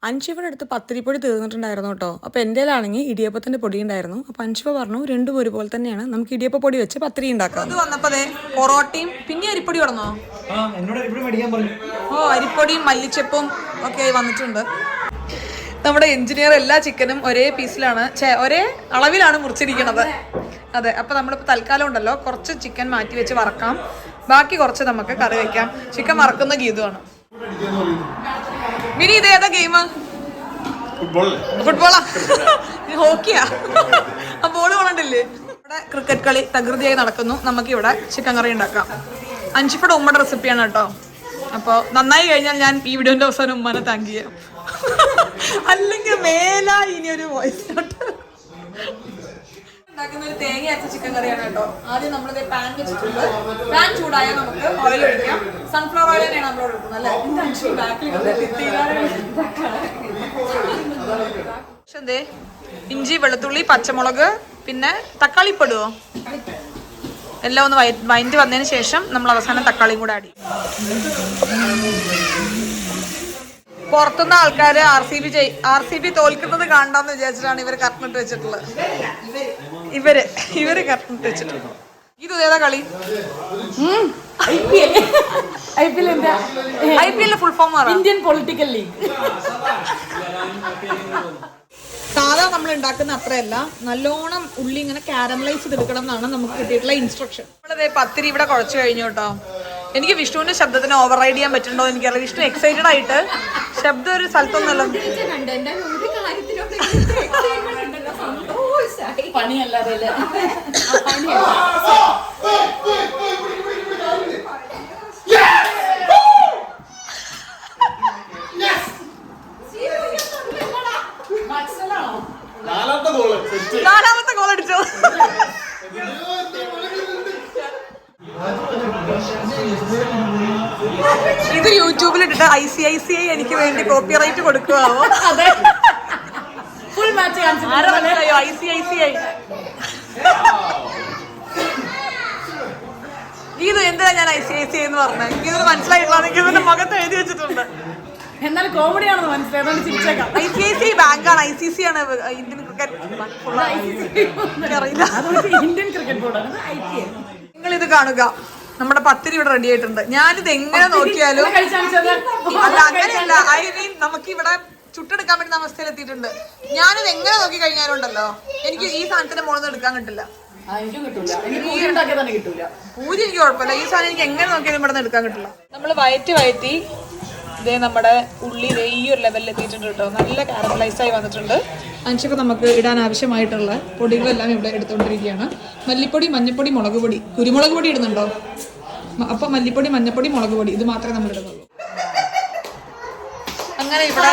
A: അൻഷിഫയുടെ അടുത്ത് പത്തിരിപ്പൊടി തീർന്നിട്ടുണ്ടായിരുന്നു കേട്ടോ. അപ്പോൾ എൻ്റെ കയ്യിലാണെങ്കിൽ ഇടിയപ്പത്തിൻ്റെ പൊടി ഉണ്ടായിരുന്നു. അപ്പോൾ അൻഷിഫ പറഞ്ഞു 2 ഒരുപോലെ തന്നെയാണ്, നമുക്ക് ഇടിയപ്പ പൊടി വെച്ച് പത്തിരി ഉണ്ടാക്കാം. അത് വന്നപ്പോൾ പൊറോട്ടയും പിന്നെ അരിപ്പൊടി തുടങ്ങോ? അരിപ്പൊടിയും മല്ലിച്ചപ്പും ഓക്കെ വന്നിട്ടുണ്ട്. നമ്മുടെ എഞ്ചിനീയർ എല്ലാ ചിക്കനും ഒരേ പീസിലാണ് ഒരേ അളവിലാണ് മുറിച്ചിരിക്കുന്നത്. അതെ, അപ്പൊ നമ്മളിപ്പോൾ തൽക്കാലം ഉണ്ടല്ലോ കുറച്ച് ചിക്കൻ മാറ്റി വെച്ച് വറക്കാം, ബാക്കി കുറച്ച് നമുക്ക് കറി വെക്കാം. ചിക്കൻ വറക്കുന്ന ഗീതമാണ്. മിനി ഇതേതാ ഗെയിം? ഫുട്ബോളാ? ഹോക്കിയാ? ആ ബോള് കൊണ്ടില്ലേ? ഇവിടെ ക്രിക്കറ്റ് കളി തകൃതിയായി നടക്കുന്നു. നമുക്ക് ഇവിടെ ചിക്കൻ കറി ഉണ്ടാക്കാം. അൻഷിഫയുടെ ഉമ്മയുടെ റെസിപ്പിയാണ് കേട്ടോ. അപ്പോൾ നന്നായി കഴിഞ്ഞാൽ ഞാൻ ഈ വീഡിയോന്റെ അവസാനം ഉമ്മനെ താങ്ക് ചെയ്യാം. അല്ലെങ്കിൽ മേല ഇനി ഒരു വോയിസ് നോട്ട്. ഉണ്ടാക്കുന്ന ഒരു തേങ്ങ അരച്ച ചിക്കൻ കറിയാണ് കേട്ടോ. ആദ്യം നമ്മളിത് പാൻ വെച്ചിട്ടുണ്ട്. പാൻ ചൂടായാൽ നമുക്ക് ഓയിൽ ഒഴിക്കാം. സൺഫ്ലവർ ഓയിൽ തന്നെയാണ് നമ്മളോട് എടുക്കുന്നത് അല്ലേ? എന്തേ ഇഞ്ചി, വെളുത്തുള്ളി, പച്ചമുളക്, പിന്നെ തക്കാളി പെടുവോ? എല്ലാം ഒന്ന് വഴറ്റി വന്നതിന് ശേഷം നമ്മൾ അവസാനം തക്കാളിയും കൂടെ ആഡ് ചെയ്യും. പുറത്തുനിന്ന് ആൾക്കാര് RCB തോൽക്കുന്നത് കാണാന്ന് വിചാരിച്ചിട്ടാണ് ഇവര് കർട്ടനിട്ട് വെച്ചിട്ടുള്ളത്. ഇവര് കർട്ടനിട്ട് വെച്ചിട്ടുള്ളത്. ഇത് ഏതാ കളി? IPL full form Indian political league. സാധാ നമ്മൾ ഉണ്ടാക്കുന്ന അത്രയല്ല, നല്ലോണം ഉള്ളി ഇങ്ങനെ കാരമലൈസ് ചെയ്തെടുക്കണം എന്നാണ് നമുക്ക് കിട്ടിയിട്ടുള്ള ഇൻസ്ട്രക്ഷൻ. നമ്മളതേ പത്തിരി ഇവിടെ കുഴച്ച് കഴിഞ്ഞു കേട്ടോ. എനിക്ക് വിഷ്ണുവിന്റെ ശബ്ദത്തിന് ഓവർ റൈഡ് ചെയ്യാൻ പറ്റുന്നുണ്ടോ എനിക്കറിയാം. വിഷ്ണു എക്സൈറ്റഡ് ആയിട്ട് ശബ്ദം ഒരു സ്ഥലത്തൊന്നുമല്ല. നാലാമത്തെ ഗോൾ അടിച്ചോ? ഇത് യൂട്യൂബിൽ ഇട്ടിട്ട് ICICI എനിക്ക് വേണ്ടി കോപ്പിറൈറ്റ് കൊടുക്കുവാവോ? അതെ, ഫുൾ മാച്ച് മനസ്സിലായോ? ICICI ഇത് എന്തിനാ ഞാൻ ICICI എന്ന് പറഞ്ഞത്? എനിക്കിത് മനസ്സിലായിട്ടില്ല. ഇതിന്റെ മുഖത്ത് എഴുതി വെച്ചിട്ടുണ്ട്.
F: എന്നാൽ കോമഡിയാണെന്ന് മനസ്സിലായത്
A: ICICI ബാങ്കാണ്, ICC ആണ് ഇന്ത്യൻ ക്രിക്കറ്റ് അറിയില്ല.
F: ഇന്ത്യൻ ക്രിക്കറ്റ് ബോർഡാണ് IPL.
A: നിങ്ങൾ ഇത് കാണുക, നമ്മുടെ പത്തിരി ഇവിടെ റെഡി ആയിട്ടുണ്ട്. ഞാനിത് എങ്ങനെ നോക്കിയാലും അല്ല അങ്ങനെയല്ല, ഐ മീൻ നമുക്ക് ഇവിടെ ചുട്ടെടുക്കാൻ പറ്റുന്ന അവസ്ഥയിൽ എത്തിയിട്ടുണ്ട്. ഞാനിത് എങ്ങനെ നോക്കി കഴിഞ്ഞാലും ഉണ്ടല്ലോ എനിക്ക് ഈ സാധനത്തിന്റെ മുകളിൽ നിന്ന് എടുക്കാൻ കിട്ടില്ല. പൂരി എനിക്ക് കുഴപ്പമില്ല, ഈ സാധനം എനിക്ക് എങ്ങനെ നോക്കിയാലും ഇവിടെ നിന്ന് എടുക്കാൻ കിട്ടില്ല. നമ്മൾ വയറ്റി ഇതേ നമ്മുടെ ഉള്ളി ഈ ഒരു ലെവലിൽ എത്തിയിട്ടുണ്ട് കേട്ടോ. നല്ല കാരമലൈസായി വന്നിട്ടുണ്ട്. അഞ്ചൊക്കെ നമുക്ക് ഇടാൻ ആവശ്യമായിട്ടുള്ള പൊടികളെല്ലാം ഇവിടെ എടുത്തുകൊണ്ടിരിക്കുകയാണ്. മല്ലിപ്പൊടി, മഞ്ഞപ്പൊടി, മുളക് പൊടി, കുരുമുളക് പൊടി ഇടുന്നുണ്ടോ? അപ്പം മല്ലിപ്പൊടി, മഞ്ഞപ്പൊടി, മുളക് പൊടി ഇത് മാത്രമേ നമ്മൾ ഇടുന്നുള്ളൂ. അങ്ങനെ ഇവിടെ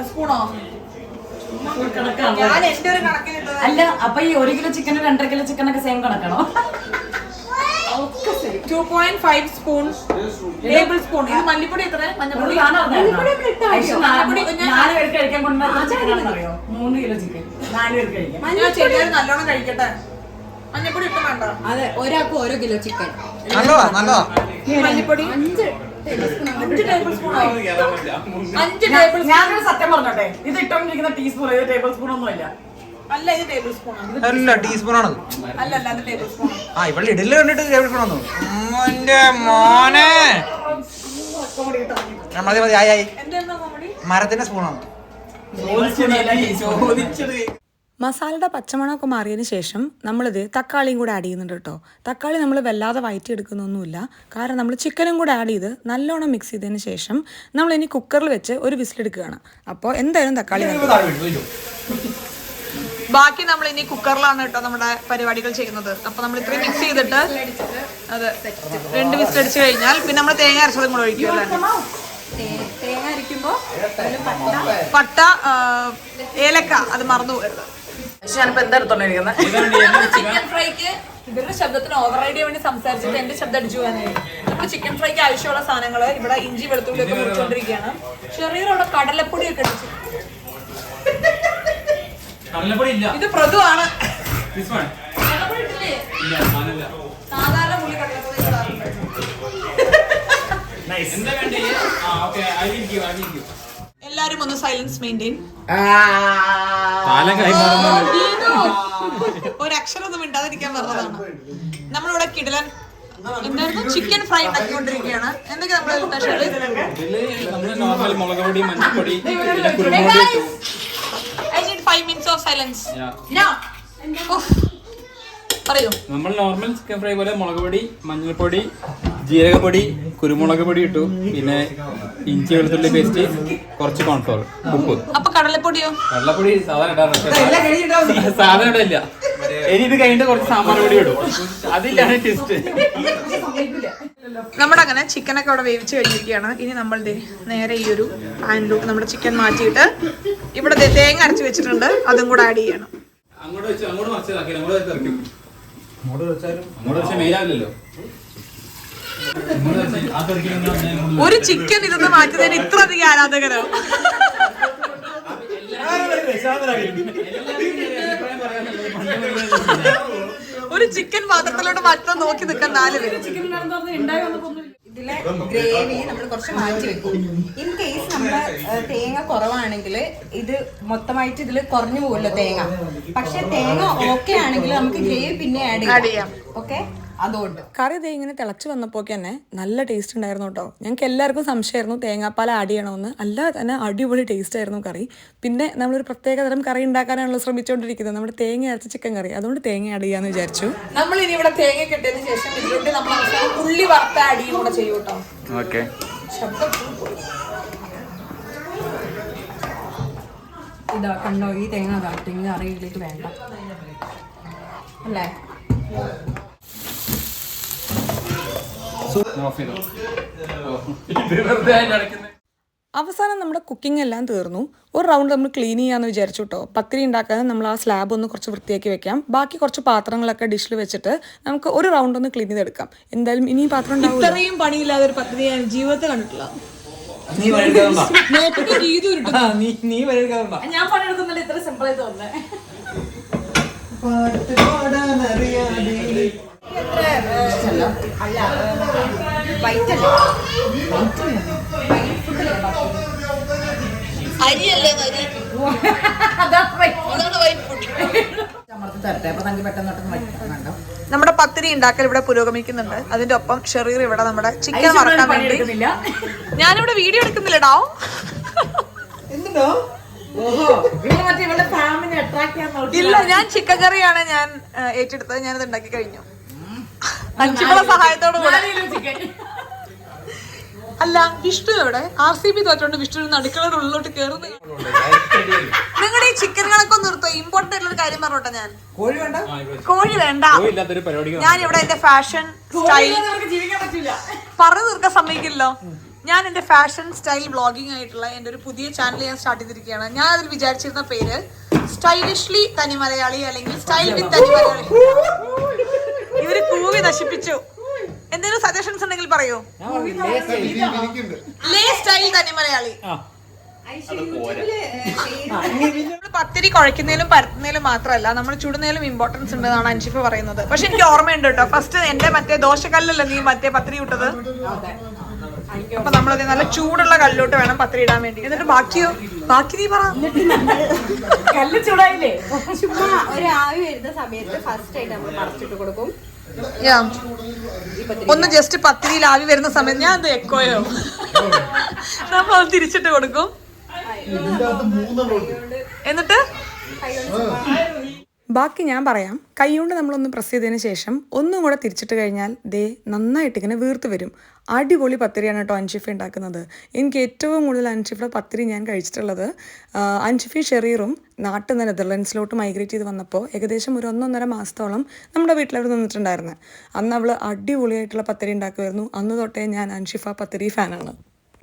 A: സ്പൂണോ? ഞാൻ എന്റെ ഒരു കണക്കിന്
F: അല്ല, അപ്പൊ ഈ 1 കിലോ ചിക്കന് 2.5 കിലോ ചിക്കനൊക്കെ സെയിം കണക്കാണോ?
A: 2.5 spoon table spoon. ഇത് മല്ലിപ്പൊടി എത്ര? മഞ്ഞപ്പൊടി 4
F: പേർക്ക് കഴിക്കാൻ കൊണ്ടുവന്ന ചിക്കനാണെന്നറിയോ? 3 കിലോ ചിക്കൻ 4 പേർക്ക് കഴിക്കാം.
A: മഞ്ഞപ്പൊടി നല്ലോണം കഴിക്കട്ടെ. മഞ്ഞപ്പൊടി ഇട്ട് വേണ്ട.
E: അതെ, ഒരാൾക്ക് 1 കിലോ ചിക്കൻ.
A: മല്ലിപ്പൊടി 5 ടേബിൾ സ്പൂൺ.
F: ഞാനൊരു സത്യം പറഞ്ഞോട്ടെ, ഇത് ഇട്ടോണ്ടിരിക്കുന്ന ടീസ്പൂൺ, ഇത് ടേബിൾ സ്പൂൺ ഒന്നും ഇല്ല.
A: അല്ല, ഇത് ടേബിൾ സ്പൂൺ ആണ്.
D: അല്ല, ടീസ്പൂണാണത്.
A: അല്ല, അത് ടേബിൾ സ്പൂൺ.
D: ആ, ഇവിടെ ഇഡല് കണ്ടിട്ട് ടേബിൾ സ്പൂൺ വന്നു. മോനെ മതി ആയി.
A: എന്താ കോമഡി?
D: മരത്തിന്റെ സ്പൂണാണ്.
A: മസാലയുടെ പച്ചമണമൊക്കെ മാറിയതിന് ശേഷം നമ്മളിത് തക്കാളിയും കൂടെ ആഡ് ചെയ്യുന്നുണ്ട് കേട്ടോ. തക്കാളി നമ്മൾ വല്ലാതെ വഴറ്റിയെടുക്കുന്നൊന്നുമില്ല, കാരണം നമ്മൾ ചിക്കനും കൂടെ ആഡ് ചെയ്ത് നല്ലോണം മിക്സ് ചെയ്തതിന് ശേഷം നമ്മൾ ഇനി കുക്കറിൽ വെച്ച് ഒരു വിസിലെടുക്കുകയാണ്. അപ്പോൾ എന്തായാലും തക്കാളി ബാക്കി നമ്മൾ ഇനി കുക്കറിലാണ് കേട്ടോ നമ്മുടെ പരിപാടികൾ ചെയ്യുന്നത്. അപ്പോൾ നമ്മൾ ഇത്രയും മിക്സ് ചെയ്തിട്ട് അതെ 2 വിസിലടിച്ച് കഴിഞ്ഞാൽ പിന്നെ നമ്മൾ തേങ്ങ അരച്ചതും കൂടെ ഒഴിക്കുമല്ലേ.
E: തേങ്ങ അരയ്ക്കുമ്പോ
A: പട്ട, ഏലക്ക അത് മറന്നു പോകരുത്.
F: ഞാനിപ്പോ എന്താ എടുത്തോണ്ടിരിക്കുന്നത്?
A: ചിക്കൻ ഫ്രൈക്ക് ഇവരുടെ ശബ്ദത്തിന് ഓവർ റൈഡ് ചെയ്യാൻ വേണ്ടി സംസാരിച്ചിട്ട് എന്റെ ശബ്ദം അടിച്ചു പോകാനായി. നമ്മൾ ചിക്കൻ ഫ്രൈക്ക് ആവശ്യമുള്ള സാധനങ്ങൾ ഇവിടെ ഇഞ്ചി വെളുത്തുള്ളിയൊക്കെ മുറിച്ചുകൊണ്ടിരിക്കുകയാണ്. ചെറിയൊരു കടലപ്പൊടിയൊക്കെ അടിച്ചു. ഇത് പ്രതുവാണ്. സാധാരണ പുള്ളി കടലപ്പൊടി എല്ലാ എല്ലാരും ഒന്ന് സൈലൻസ് മെയിൻറ്റെയിൻ.
D: കാലം കൈമാറുന്നത്
A: ഒരു അക്ഷരം ഒന്നും മിണ്ടാതിരിക്കാൻ പറഞ്ഞതാണ്. നമ്മളിവിടെ കിടലൻ എന്തായിരുന്നു ചിക്കൻ ഫ്രൈ ഉണ്ടാക്കിക്കൊണ്ടിരിക്കുകയാണ്. എന്തൊക്കെ നമ്മള് സ്പെഷ്യൽ?
D: നമ്മള് നോർമൽ മുളക് പൊടി, മഞ്ഞൾപ്പൊടി, പിന്നെ കുരുമുളക് ഇട്ടു.
A: I need 5 minutes of silence. പറയൂ.
D: നമ്മൾ നോർമൽ ചിക്കൻ ഫ്രൈ പോലെ മുളക് പൊടി, മഞ്ഞൾപ്പൊടി, ജീരകപ്പൊടി, കുരുമുളക് പൊടി ഇട്ടു. പിന്നെ ഇഞ്ചി വെളുത്തുള്ളി പേസ്റ്റ്, കുറച്ച് കോൺഫ്ലോർ, ഉപ്പ്.
A: അപ്പൊ കടലപ്പൊടിയോ?
D: വെള്ളപ്പൊടി സാധാരണ ഇടാറുണ്ട്. സാധാരണ ഇല്ല. ഇനി ഇത് കഴിഞ്ഞിട്ട് കുറച്ച് സാമ്പാർ പൊടി ഇടും. അതിലാണ് ടെസ്റ്റ്.
A: നമ്മുടെ അങ്ങനെ ചിക്കനൊക്കെ അവിടെ വേവിച്ച് കഴിഞ്ഞിരിക്കുകയാണ്. ഇനി നമ്മൾ നേരെ ഈ ഒരു പാനിലോട്ട് നമ്മുടെ ചിക്കൻ മാറ്റിയിട്ട് ഇവിടെ തേങ്ങ അരച്ച് വെച്ചിട്ടുണ്ട്, അതും കൂടെ ആഡ് ചെയ്യണം.
D: അങ്ങോട്ട് വെച്ച് അങ്ങോട്ട് മറിച്ചതാക്കി അങ്ങോട്ട് തെറിക്കും. അങ്ങോട്ട് വെച്ചാൽ മെയിലാവില്ലല്ലോ.
A: ഒരു ചിക്കൻ ഇതൊന്ന് മാറ്റുന്നതിന് ഇത്ര അധികം ആരാധകരോ? ഒരു ചിക്കൻ പാത്രത്തിലോട്ട് മാറ്റാൻ നോക്കി നിൽക്കാൻ 4 പേര്.
E: ഇതിലെ ഗ്രേവി നമ്മൾ കുറച്ച് മാറ്റി വെക്കും. ഇൻ കേസ് നമ്മള് തേങ്ങ കുറവാണെങ്കിൽ ഇത് മൊത്തമായിട്ട് ഇതിൽ കുറഞ്ഞു പോകുമല്ലോ തേങ്ങ. പക്ഷെ തേങ്ങ ഓക്കെ ആണെങ്കിൽ നമുക്ക് ഗ്രേവി പിന്നെ ആഡ് ചെയ്യാം. ഓക്കെ, അതുകൊണ്ട്
A: കറി ദേ ഇങ്ങനെ തിളച്ച് വന്നപ്പോൾ തന്നെ നല്ല ടേസ്റ്റ് ഉണ്ടായിരുന്നു കേട്ടോ. ഞങ്ങൾക്ക് എല്ലാവർക്കും സംശയമായിരുന്നു തേങ്ങാപ്പാൽ ആഡ് ചെയ്യണമെന്ന്. അല്ലാതെ തന്നെ അടിപൊളി ടേസ്റ്റ് ആയിരുന്നു കറി. പിന്നെ നമ്മളൊരു പ്രത്യേക തരം കറി ഉണ്ടാക്കാനാണല്ലോ ശ്രമിച്ചുകൊണ്ടിരിക്കുന്നത്, നമ്മുടെ തേങ്ങ അരച്ച ചിക്കൻ കറി. അതുകൊണ്ട് തേങ്ങ ആഡ് ചെയ്യാന്ന് വിചാരിച്ചു. നമ്മൾ ഇനി ഇവിടെ തേങ്ങ കിട്ടിയതിന് ശേഷം ഇതിലോട്ട് നമ്മൾ ഉള്ളി വറുത്ത ആഡ് ചെയ്യും കൂടെ ചെയ്യും കേട്ടോ.
D: ഓക്കെ.
E: ഇതാ കണ്ടോ, ഈ തേങ്ങ തേങ്ങ കറിയിലേക്ക് വേണ്ട അല്ലേ?
A: അവസാനം നമ്മുടെ കുക്കിംഗ് എല്ലാം തീർന്നു. ഒരു റൗണ്ട് നമ്മൾ ക്ലീൻ ചെയ്യാന്ന് വിചാരിച്ചു കേട്ടോ. പത്തിരി ഉണ്ടാക്കാൻ നമ്മൾ ആ സ്ലാബ് ഒന്ന് കുറച്ച് വൃത്തിയാക്കി വെക്കാം. ബാക്കി കുറച്ച് പാത്രങ്ങളൊക്കെ ഡിഷിൽ വെച്ചിട്ട് നമുക്ക് ഒരു റൗണ്ട് ഒന്ന് ക്ലീൻ ചെയ്തെടുക്കാം. എന്തായാലും ഇനി പാത്രം ഇത്രയും പണിയില്ലാതെ ഒരു പത്തിരി ഞാൻ ജീവിതത്തിൽ കണ്ടിട്ടില്ല.
F: ഞാൻ പണിയെടുക്കുന്നില്ല, ഇത്ര സിമ്പിൾ ആയിട്ട് തോന്നുന്നേ.
E: അല്ല വൈറ്റ് അല്ലേ,
A: അരിയല്ലേ നമ്മുടെ പത്തിരി ഉണ്ടാക്കൽ ഇവിടെ പുരോഗമിക്കുന്നുണ്ട്. അതിന്റെ ഒപ്പം ഷെറീർ ഇവിടെ നമ്മുടെ ചിക്കൻ വറക്കാൻ വേണ്ടി. ഞാനിവിടെ വീഡിയോ എടുക്കുന്നില്ലടാ. ഇല്ല, ഞാൻ ചിക്കൻ കറിയാണ് ഞാൻ ഏറ്റെടുത്തത്. ഞാനത് ഉണ്ടാക്കി കഴിഞ്ഞു അഞ്ചുമള സഹായത്തോടു കൂടെ. അല്ല, വിഷ്ണു എവിടെ? RCB തോറ്റോണ്ട് വിഷ്ണു അടുക്കളയുടെ ഉള്ളിലോട്ട് കയറുന്നു. നിങ്ങളുടെ ഈ ചിക്കൻ കണക്കൊന്നും നിർത്തോ. ഇമ്പോർട്ടന്റ് ആയിട്ടുള്ള ഒരു കാര്യം പറഞ്ഞോട്ടെ. ഞാൻ കോഴി വേണ്ട. ഞാൻ ഇവിടെ എന്റെ ഫാഷൻ സ്റ്റൈൽ പറഞ്ഞു തീർക്കാൻ സമ്മതിക്കില്ലോ. ഞാൻ എന്റെ ഫാഷൻ സ്റ്റൈൽ വ്ളോഗിംഗ് ആയിട്ടുള്ള എന്റെ ഒരു പുതിയ ചാനൽ ഞാൻ സ്റ്റാർട്ട് ചെയ്തിരിക്കുകയാണ്. ഞാൻ അതിൽ വിചാരിച്ചിരുന്ന പേര് സ്റ്റൈലിഷ്ലി തനി മലയാളി അല്ലെങ്കിൽ സ്റ്റൈൽ വിത്ത് തനി മലയാളി. ഇവര് കൂവി നശിപ്പിച്ചു. എന്തെങ്കിലും സജഷൻസ് ഉണ്ടെങ്കിൽ പറയൂ. ലേ സ്റ്റൈൽ തനി മലയാളി. പത്തിരി കുഴയ്ക്കുന്നതിലും പരത്തുന്നതിലും മാത്രമല്ല നമ്മൾ ചുടുന്നതിലും ഇമ്പോർട്ടൻസ് ഉണ്ടെന്നാണ് അൻഷിഫ പറയുന്നത്. പക്ഷെ എനിക്ക് ഓർമ്മയുണ്ട് കേട്ടോ, ഫസ്റ്റ് എന്റെ മറ്റേ ദോശക്കല്ലല്ലേ നീ മറ്റേ പത്തിരി ഇട്ടത്. അപ്പൊ നമ്മളത് നല്ല ചൂടുള്ള കല്ലോട്ട് വേണം പത്തിരി ഇടാൻ വേണ്ടി. എന്നിട്ട് ബാക്കി നീ പറ.
F: കല്ല് ചൂടായില്ലേ?
E: ചുമ്മാ ഒരു ആവി വരുന്ന സമയത്ത് ഫസ്റ്റ് ആയിട്ട് നമ്മൾ മറച്ചിട്ട് കൊടുക്കും.
A: ഒന്ന് ജസ്റ്റ് പത്തിരിയിൽ ആവി വരുന്ന സമയത്ത് ഞാൻ അത് എക്കോയോ നമ്മൾ അത് തിരിച്ചിട്ട് കൊടുക്കും. എന്നിട്ട് ബാക്കി ഞാൻ പറയാം. കൈകൊണ്ട് നമ്മളൊന്ന് പ്രസ് ചെയ്തതിന് ശേഷം ഒന്നും കൂടെ തിരിച്ചിട്ട് കഴിഞ്ഞാൽ ദേ നന്നായിട്ട് ഇങ്ങനെ വീർത്ത് വരും. അടിപൊളി പത്തിരിയാണ് കേട്ടോ അൻഷിഫ ഉണ്ടാക്കുന്നത്. എനിക്ക് ഏറ്റവും കൂടുതൽ അൻഷിഫയുടെ പത്തിരി ഞാൻ കഴിച്ചിട്ടുള്ളത് അൻഷിഫി ഷെറീറും നാട്ടിൽ നിന്ന് നെതർലൻഡ്സിലോട്ട് മൈഗ്രേറ്റ് ചെയ്ത് വന്നപ്പോൾ ഏകദേശം ഒരു 1.5 മാസത്തോളം നമ്മുടെ വീട്ടിലവിടെ നിന്നിട്ടുണ്ടായിരുന്നു. അന്ന് അവൾ അടിപൊളിയായിട്ടുള്ള പത്തിരി ഉണ്ടാക്കുമായിരുന്നു. അന്ന് തൊട്ടേ ഞാൻ അൻഷിഫ പത്തിരി ഫാനാണ്.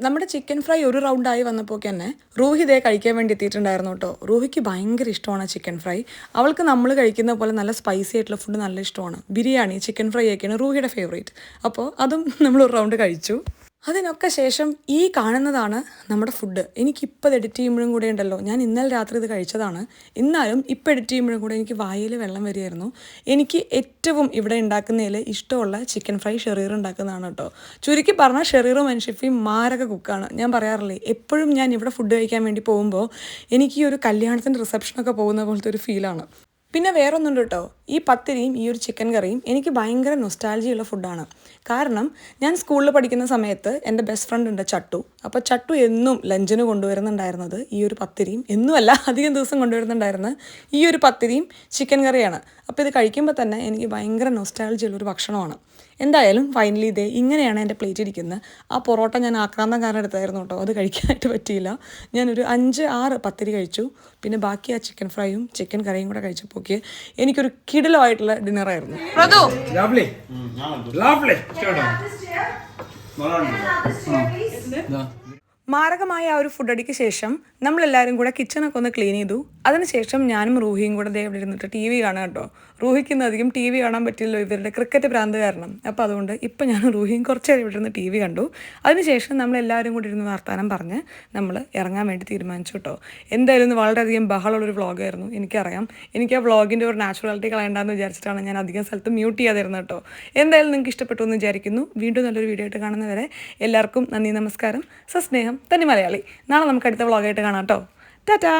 A: നമ്മുടെ ചിക്കൻ ഫ്രൈ ഒരു റൗണ്ടായി വന്നപ്പോൾ തന്നെ റൂഹി ഇതേ കഴിക്കാൻ വേണ്ടി എത്തിയിട്ടുണ്ടായിരുന്നു കേട്ടോ. റൂഹിക്ക് ഭയങ്കര ഇഷ്ടമാണ് ചിക്കൻ ഫ്രൈ. അവൾക്ക് നമ്മൾ കഴിക്കുന്ന പോലെ നല്ല സ്പൈസി ആയിട്ടുള്ള ഫുഡ് നല്ല ഇഷ്ടമാണ്. ബിരിയാണി, ചിക്കൻ ഫ്രൈ ഒക്കെയാണ് റൂഹിയുടെ ഫേവറേറ്റ്. അപ്പോൾ അതും നമ്മൾ ഒരു റൗണ്ട് കഴിച്ചു. അതിനൊക്കെ ശേഷം ഈ കാണുന്നതാണ് നമ്മുടെ ഫുഡ്. എനിക്കിപ്പോൾ എഡിറ്റ് ചെയ്യുമ്പോഴും കൂടെ ഉണ്ടല്ലോ, ഞാൻ ഇന്നലെ രാത്രി ഇത് കഴിച്ചതാണ്, എന്നാലും ഇപ്പോൾ എഡിറ്റ് ചെയ്യുമ്പോഴും കൂടെ എനിക്ക് വായിൽ വെള്ളം വരികയായിരുന്നു. എനിക്ക് ഏറ്റവും ഇവിടെ ഉണ്ടാക്കുന്നതിൽ ഇഷ്ടമുള്ള ചിക്കൻ ഫ്രൈ ഷെറീർ ഉണ്ടാക്കുന്നതാണ് കേട്ടോ. ചുരുക്കി പറഞ്ഞാൽ ഷെറീറും അൻഷിഫയും മാരക കുക്കാണ്. ഞാൻ പറയാറില്ലേ, എപ്പോഴും ഞാൻ ഇവിടെ ഫുഡ് കഴിക്കാൻ വേണ്ടി പോകുമ്പോൾ എനിക്ക് ഈ ഒരു കല്യാണത്തിൻ്റെ റിസപ്ഷനൊക്കെ പോകുന്ന പോലത്തെ ഒരു ഫീലാണ്. പിന്നെ വേറൊന്നുണ്ട് കേട്ടോ, ഈ പത്തിരിയും ഈ ഒരു ചിക്കൻ കറിയും എനിക്ക് ഭയങ്കര നൊസ്റ്റാൾജിയുള്ള ഫുഡാണ്. കാരണം ഞാൻ സ്കൂളിൽ പഠിക്കുന്ന സമയത്ത് എൻ്റെ ബെസ്റ്റ് ഫ്രണ്ട് ഉണ്ട് ചട്ടു. അപ്പോൾ ചട്ടു എന്നും ലഞ്ചിന് കൊണ്ടുവരുന്നുണ്ടായിരുന്നത് ഈ ഒരു പത്തിരിയും, എന്നുമല്ല അധികം ദിവസം കൊണ്ടുവരുന്നുണ്ടായിരുന്നത് ഈ ഒരു പത്തിരിയും ചിക്കൻ കറിയാണ്. അപ്പോൾ ഇത് കഴിക്കുമ്പോൾ തന്നെ എനിക്ക് ഭയങ്കര നൊസ്റ്റാൾജിയുള്ളൊരു ഭക്ഷണമാണ്. എന്തായാലും ഫൈനലി ഇതേ ഇങ്ങനെയാണ് എൻ്റെ പ്ലേറ്റ് ഇരിക്കുന്നത്. ആ പൊറോട്ട ഞാൻ ആക്രാന്തം കാരണം എടുത്തായിരുന്നു കേട്ടോ, അത് കഴിക്കാനായിട്ട് പറ്റിയില്ല. ഞാനൊരു 5-6 പത്തിരി കഴിച്ചു. പിന്നെ ബാക്കി ആ ചിക്കൻ ഫ്രൈയും ചിക്കൻ കറിയും കൂടെ കഴിച്ചപ്പോൾ എനിക്കൊരു കിടിലമായിട്ടുള്ള ഡിന്നറായിരുന്നു. മാരകമായ ആ ഒരു ഫുഡ് അടിക്ക് ശേഷം നമ്മളെല്ലാവരും കൂടെ കിച്ചണൊക്കെ ഒന്ന് ക്ലീൻ ചെയ്തു. അതിനുശേഷം ഞാനും റൂഹിയും കൂടെ ദേ ഇവിടെ ഇരുന്നിട്ട് ടി വി കാണാം കേട്ടോ. റൂഹിക്ക് ഇന്ന് അധികം ടി വി കാണാൻ പറ്റില്ലല്ലോ ഇവരുടെ ക്രിക്കറ്റ് ഭ്രാന്ത് കാരണം. അപ്പോൾ അതുകൊണ്ട് ഇപ്പം ഞാൻ റൂഹിയും കുറച്ച് നേരം ഇവിടെ ഇരുന്ന് ടി വി കണ്ടു. അതിനുശേഷം നമ്മളെല്ലാവരും കൂടി ഇരുന്ന് വർത്താനം പറഞ്ഞ് നമ്മൾ ഇറങ്ങാൻ വേണ്ടി തീരുമാനിച്ചു കേട്ടോ. എന്തായാലും ഇന്ന് വളരെയധികം ബഹളമുള്ളൊരു വ്ളോഗായിരുന്നു. എനിക്കറിയാം, എനിക്ക് ആ വ്ളോഗിൻ്റെ ഒരു നാച്ചുറാലിറ്റി കളയണ്ടെന്ന് വിചാരിച്ചിട്ടാണ് ഞാൻ അധികം സ്ഥലത്ത് മ്യൂട്ട് ചെയ്യാതിരുന്നത് കേട്ടോ. എന്തായാലും നിങ്ങൾക്ക് ഇഷ്ടപ്പെട്ടു എന്ന് വിചാരിക്കുന്നു. വീണ്ടും നല്ലൊരു വീഡിയോ ആയിട്ട് കാണുന്നവരെ എല്ലാവർക്കും നന്ദി, നമസ്കാരം, സസ്നേഹം, തനി മലയാളി. നാളെ നമുക്ക് അടുത്ത വ്ളോഗായിട്ട് കാണാം കേട്ടോ. ടാറ്റാ.